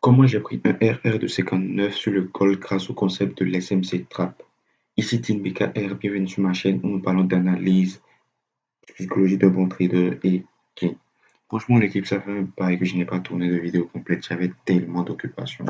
Comment j'ai pris un RR de 59 sur le col grâce au concept de l'SMC Trap. Ici Tim BKR, bienvenue sur ma chaîne où nous parlons d'analyse, psychologie de bon trader et gain. Franchement l'équipe, ça fait un bail que je n'ai pas tourné de vidéo complète, j'avais tellement d'occupations.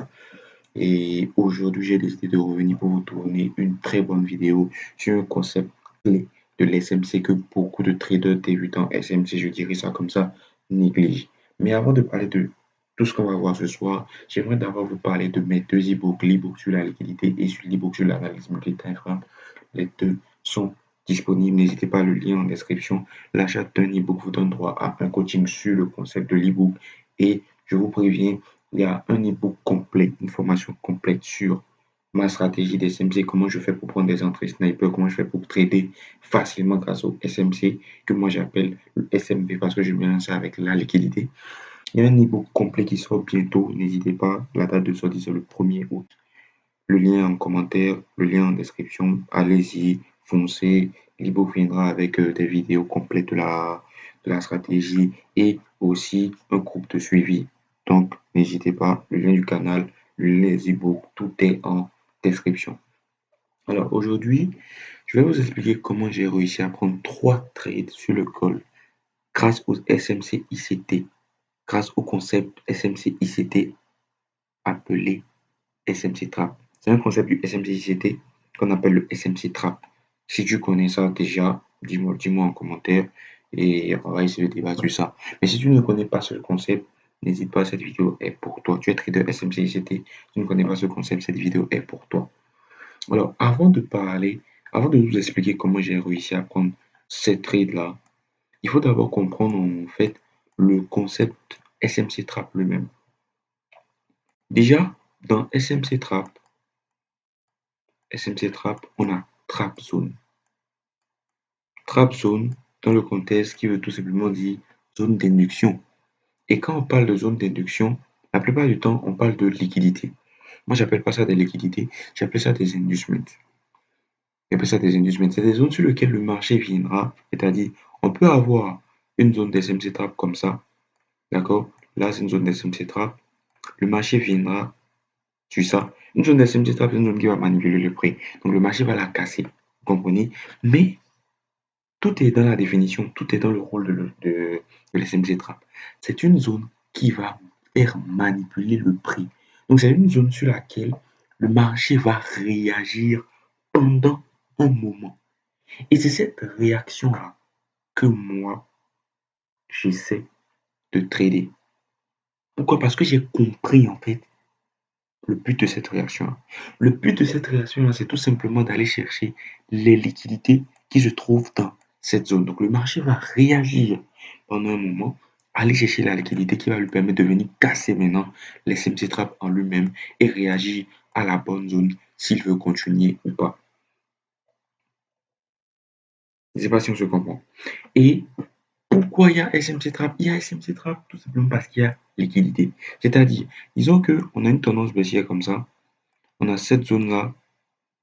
Et aujourd'hui j'ai décidé de revenir pour vous tourner une très bonne vidéo sur un concept clé de l'SMC que beaucoup de traders débutants SMC, je dirais ça comme ça, négligent. Mais avant de parler de tout ce qu'on va voir ce soir, j'aimerais d'abord vous parler de mes deux e-books, l'e-book sur la liquidité et sur l'e-book sur l'analyse multi-time. Les deux sont disponibles, n'hésitez pas, le lien en description. L'achat d'un e-book vous donne droit à un coaching sur le concept de l'e-book et je vous préviens, il y a un e-book complet, une formation complète sur ma stratégie d'SMC, comment je fais pour prendre des entrées sniper, comment je fais pour trader facilement grâce au SMC, que moi j'appelle le SMV parce que je mélange ça avec la liquidité. Il y a un e-book complet qui sort bientôt, n'hésitez pas, la date de sortie c'est le 1er août. Le lien en commentaire, le lien en description, allez-y, foncez. L'e-book viendra avec des vidéos complètes de la stratégie et aussi un groupe de suivi. Donc, n'hésitez pas, le lien du canal, le lien des e-books, tout est en description. Alors, aujourd'hui, je vais vous expliquer comment j'ai réussi à prendre 3 trades sur le call grâce au SMC ICT, grâce au concept SMC ICT appelé SMC Trap. C'est un concept du SMC ICT qu'on appelle le SMC Trap. Si tu connais ça déjà, dis-moi en commentaire et on va essayer de débattre sur ça. Mais si tu ne connais pas ce concept, n'hésite pas, cette vidéo est pour toi. Tu es trader SMC ICT, tu ne connais pas ce concept, cette vidéo est pour toi. Alors, avant de vous expliquer comment j'ai réussi à prendre ces trades-là, il faut d'abord comprendre en fait le concept SMC Trap lui-même. Déjà, dans SMC Trap, on a Trap Zone. Trap Zone, dans le contexte, qui veut tout simplement dire zone d'induction. Et quand on parle de zone d'induction, la plupart du temps, on parle de liquidité. Moi, j'appelle pas ça des liquidités, j'appelle ça des inducements. J'appelle ça des inducements. C'est des zones sur lesquelles le marché viendra, c'est-à-dire, on peut avoir une zone d'SMC Trap comme ça, d'accord? Là, c'est une zone d'SMC Trap. Le marché viendra sur ça. Une zone d'SMC Trap, c'est une zone qui va manipuler le prix. Donc, le marché va la casser, vous comprenez? Mais tout est dans la définition, tout est dans le rôle de l'SMC Trap. C'est une zone qui va faire manipuler le prix. Donc, c'est une zone sur laquelle le marché va réagir pendant un moment. Et c'est cette réaction-là que moi, j'essaie de trader. Pourquoi? Parce que j'ai compris en fait le but de cette réaction. Le but de cette réaction-là, c'est tout simplement d'aller chercher les liquidités qui se trouvent dans cette zone. Donc le marché va réagir pendant un moment, aller chercher la liquidité qui va lui permettre de venir casser maintenant les SMC Trap en lui-même et réagir à la bonne zone s'il veut continuer ou pas. Je ne sais pas si on se comprend. Et pourquoi il y a SMC Trap? Il y a SMC Trap tout simplement parce qu'il y a liquidité. C'est-à-dire, disons qu'on a une tendance baissière comme ça, on a cette zone-là,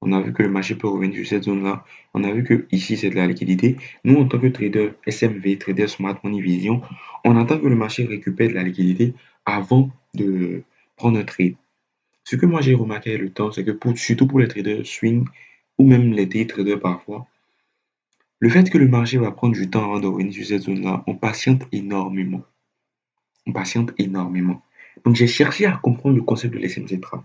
on a vu que le marché peut revenir sur cette zone-là, on a vu que ici c'est de la liquidité. Nous, en tant que trader SMV, trader Smart Money Vision, on attend que le marché récupère de la liquidité avant de prendre un trade. Ce que moi j'ai remarqué avec le temps, c'est que surtout pour les traders swing ou même les day traders parfois, le fait que le marché va prendre du temps avant de revenir sur cette zone-là, on patiente énormément. On patiente énormément. Donc j'ai cherché à comprendre le concept de l'SMC Trap.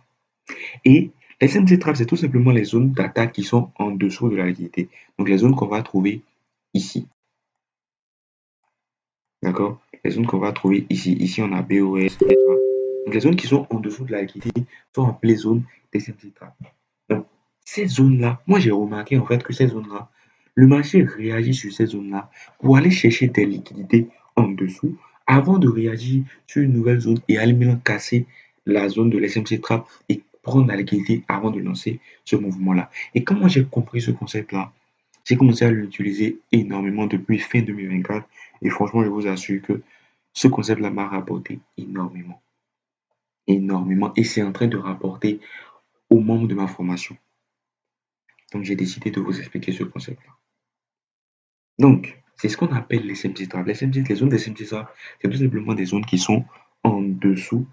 Et l'SMC Trap, c'est tout simplement les zones d'attaque qui sont en dessous de la liquidité. Donc les zones qu'on va trouver ici. D'accord? Les zones qu'on va trouver ici. Ici, on a BOS, etc. Donc les zones qui sont en dessous de la liquidité sont appelées zones d'SMC Trap. Donc ces zones-là, moi j'ai remarqué en fait que ces zones-là, le marché réagit sur ces zones-là pour aller chercher des liquidités en dessous avant de réagir sur une nouvelle zone et aller maintenant casser la zone de l'SMC Trap et prendre la liquidité avant de lancer ce mouvement-là. Et quand moi j'ai compris ce concept-là, j'ai commencé à l'utiliser énormément depuis fin 2024 et franchement, je vous assure que ce concept-là m'a rapporté énormément. Énormément. Et c'est en train de rapporter aux membres de ma formation. Donc, j'ai décidé de vous expliquer ce concept-là. Donc, c'est ce qu'on appelle les SMC Trap. Les zones des SMC Trap, c'est tout simplement des zones qui sont en dessous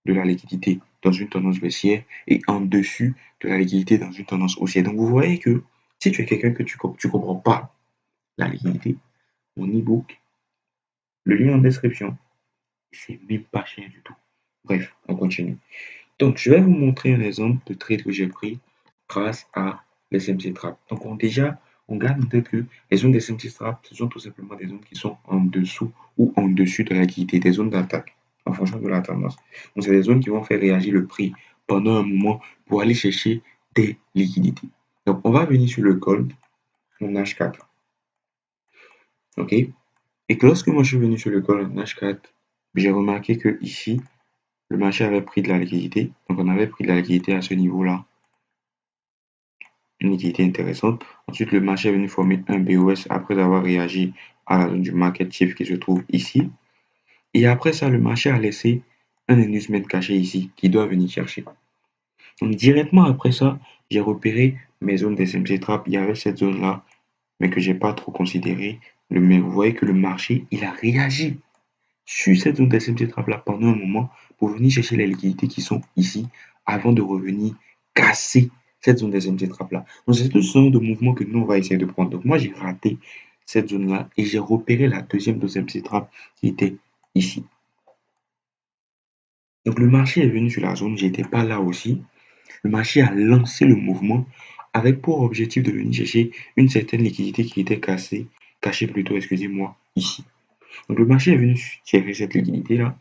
de la liquidité dans une tendance baissière et en dessus de la liquidité dans une tendance haussière. Donc vous voyez que si tu es quelqu'un que tu comprends pas la liquidité, mon e-book, le lien en description, c'est même pas cher du tout. Bref, on continue. Donc je vais vous montrer un exemple de trade que j'ai pris grâce à l'SMC Trap. Donc déjà, on garde en tête que les zones d'SMC Trap, ce sont tout simplement des zones qui sont en dessous ou en dessus de la liquidité, des zones d'attaque en fonction de la tendance. Donc c'est des zones qui vont faire réagir le prix pendant un moment pour aller chercher des liquidités. Donc on va venir sur le gold, mon H4. OK? Et que lorsque moi je suis venu sur le gold en H4, j'ai remarqué que ici, le marché avait pris de la liquidité. Donc on avait pris de la liquidité à ce niveau-là. Une liquidité intéressante. Ensuite, le marché est venu former un BOS après avoir réagi à la zone du market chief qui se trouve ici. Et après ça, le marché a laissé un inducement caché ici qui doit venir chercher. Donc directement après ça, j'ai repéré mes zones d'SMC Trap. Il y avait cette zone-là, mais que j'ai pas trop considéré. Mais vous voyez que le marché, il a réagi sur cette zone d'SMC Trap là pendant un moment pour venir chercher les liquidités qui sont ici avant de revenir casser cette zone d'SMC Trap là. Donc c'est tout ce genre de mouvement que nous on va essayer de prendre. Donc moi j'ai raté cette zone là et j'ai repéré la deuxième de SMC Trap qui était ici. Donc le marché est venu sur la zone, j'étais pas là aussi. Le marché a lancé le mouvement avec pour objectif de venir chercher une certaine liquidité qui était cachée plutôt, excusez-moi, ici. Donc le marché est venu chercher cette liquidité là.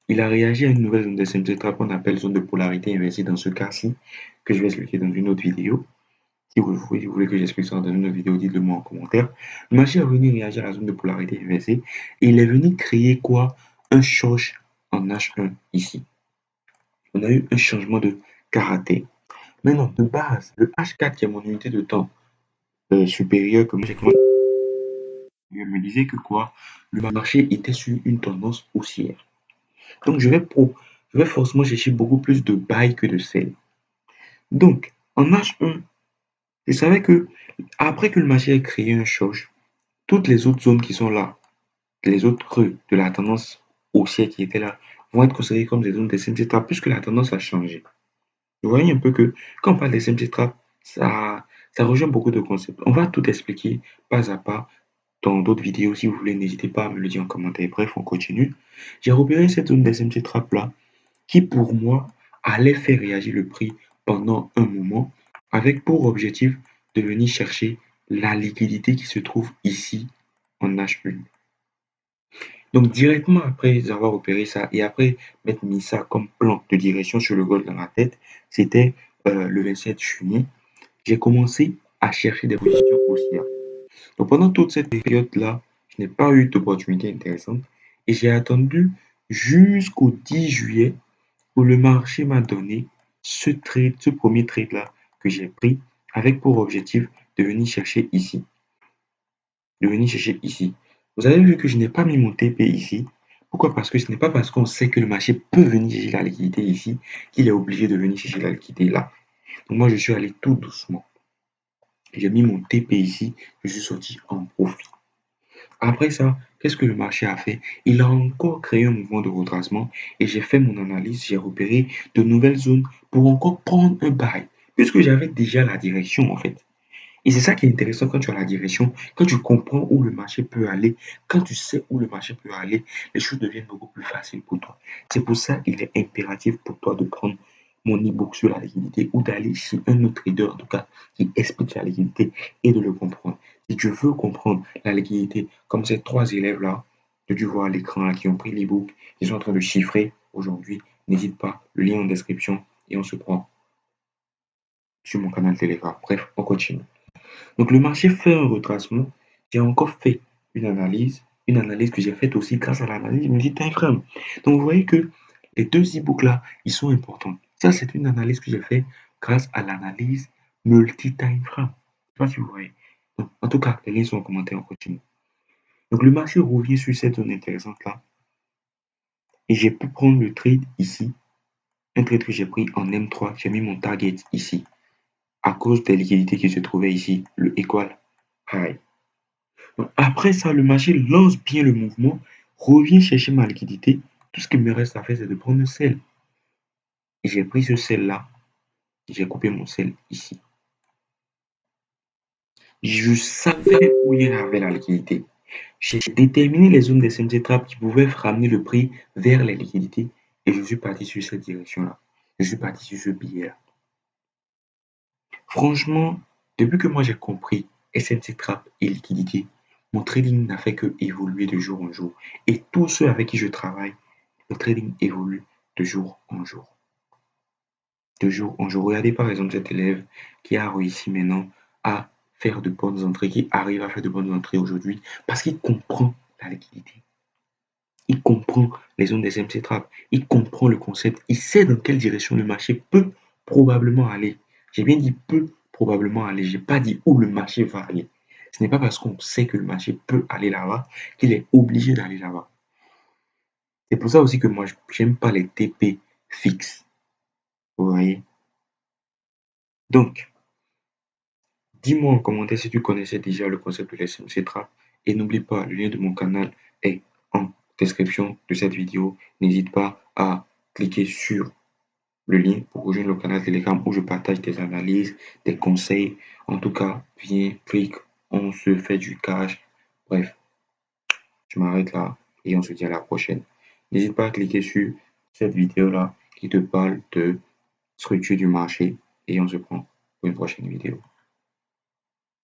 Il a réagi à une nouvelle zone de SMC Trap qu'on appelle zone de polarité inversée dans ce cas-ci, que je vais expliquer dans une autre vidéo. Si vous voulez que j'explique ça dans une autre vidéo, dites-le moi en commentaire. Le marché est venu réagir à la zone de polarité inversée et il est venu créer quoi? Un short en H1 ici. On a eu un changement de caractère. Maintenant, de base, le H4 qui est mon unité de temps supérieure que moi j'ai commencé, je me disais que quoi? Le marché était sur une tendance haussière. Donc je vais forcément chercher beaucoup plus de buy que de sell. Donc, en H1, je savais que après que le marché ait créé un short, toutes les autres zones qui sont là, les autres creux de la tendance haussière qui étaient là, vont être considérées comme des zones de SMC Trap puisque la tendance a changé. Vous voyez un peu que quand on parle des SMC Trap, ça rejoint beaucoup de concepts. On va tout expliquer pas à pas dans d'autres vidéos. Si vous voulez, n'hésitez pas à me le dire en commentaire. Bref, on continue. J'ai repéré cette zone d'SMC Trap là qui pour moi allait faire réagir le prix pendant un moment avec pour objectif de venir chercher la liquidité qui se trouve ici en H1. Donc directement après avoir opéré ça et après m'être mis ça comme plan de direction sur le gold dans la tête, c'était le 27 juillet, j'ai commencé à chercher des positions haussières. Donc pendant toute cette période-là, je n'ai pas eu d'opportunité intéressante et j'ai attendu jusqu'au 10 juillet où le marché m'a donné ce premier trade-là que j'ai pris avec pour objectif de venir chercher ici. De venir chercher ici. Vous avez vu que je n'ai pas mis mon TP ici. Pourquoi? Parce que ce n'est pas parce qu'on sait que le marché peut venir chercher la liquidité ici qu'il est obligé de venir chercher la liquidité là. Donc moi, je suis allé tout doucement. J'ai mis mon TP ici, je suis sorti en profit. Après ça, qu'est-ce que le marché a fait? Il a encore créé un mouvement de retracement et j'ai fait mon analyse, j'ai repéré de nouvelles zones pour encore prendre un buy, puisque j'avais déjà la direction en fait. Et c'est ça qui est intéressant quand tu as la direction, quand tu comprends où le marché peut aller, quand tu sais où le marché peut aller, les choses deviennent beaucoup plus faciles pour toi. C'est pour ça qu'il est impératif pour toi de prendre mon e-book sur la liquidité ou d'aller chez un autre trader, en tout cas, qui explique la liquidité et de le comprendre. Si tu veux comprendre la liquidité, comme ces trois élèves-là, que tu vois à l'écran, là, qui ont pris l'e-book, qui sont en train de chiffrer aujourd'hui, n'hésite pas, le lien en description et on se prend sur mon canal Telegram. Bref, on continue. Donc le marché fait un retracement. J'ai encore fait une analyse que j'ai faite aussi grâce à l'analyse multi-time frame. Donc vous voyez que les deux e-books là, ils sont importants. Ça, c'est une analyse que j'ai faite grâce à l'analyse multi-time frame. Je ne sais pas si vous voyez. Donc, en tout cas, les liens sont en commentaire, on continue. Donc le marché revient sur cette zone intéressante là. Et j'ai pu prendre le trade ici. Un trade que j'ai pris en M3. J'ai mis mon target ici. À cause des liquidités qui se trouvaient ici. Le equal high. Donc après ça, le marché lance bien le mouvement, revient chercher ma liquidité. Tout ce qu'il me reste à faire, c'est de prendre le sel. Et j'ai pris ce sel-là, j'ai coupé mon sel ici. Je savais où il y avait la liquidité. J'ai déterminé les zones des SMC Trap qui pouvaient ramener le prix vers les liquidités et je suis parti sur cette direction-là. Je suis parti sur ce billet-là. Franchement, depuis que moi j'ai compris SMC Trap et liquidité, mon trading n'a fait que évoluer de jour en jour. Et tous ceux avec qui je travaille, le trading évolue de jour en jour. De jour en jour. Regardez par exemple cet élève qui a réussi maintenant à faire de bonnes entrées, qui arrive à faire de bonnes entrées aujourd'hui parce qu'il comprend la liquidité. Il comprend les zones des MC Trap, il comprend le concept, il sait dans quelle direction le marché peut probablement aller. J'ai bien dit peut probablement aller, j'ai pas dit où le marché va aller. Ce n'est pas parce qu'on sait que le marché peut aller là-bas qu'il est obligé d'aller là-bas. C'est pour ça aussi que moi, j'aime pas les TP fixes. Vous voyez? Donc, dis-moi en commentaire si tu connaissais déjà le concept de l'SMC Trap. Et n'oublie pas, le lien de mon canal est en description de cette vidéo. N'hésite pas à cliquer sur le lien pour rejoindre le canal Telegram où je partage des analyses, des conseils. En tout cas, viens, clique, on se fait du cash. Bref, je m'arrête là et on se dit à la prochaine. N'hésite pas à cliquer sur cette vidéo-là qui te parle de structure du marché et on se prend pour une prochaine vidéo.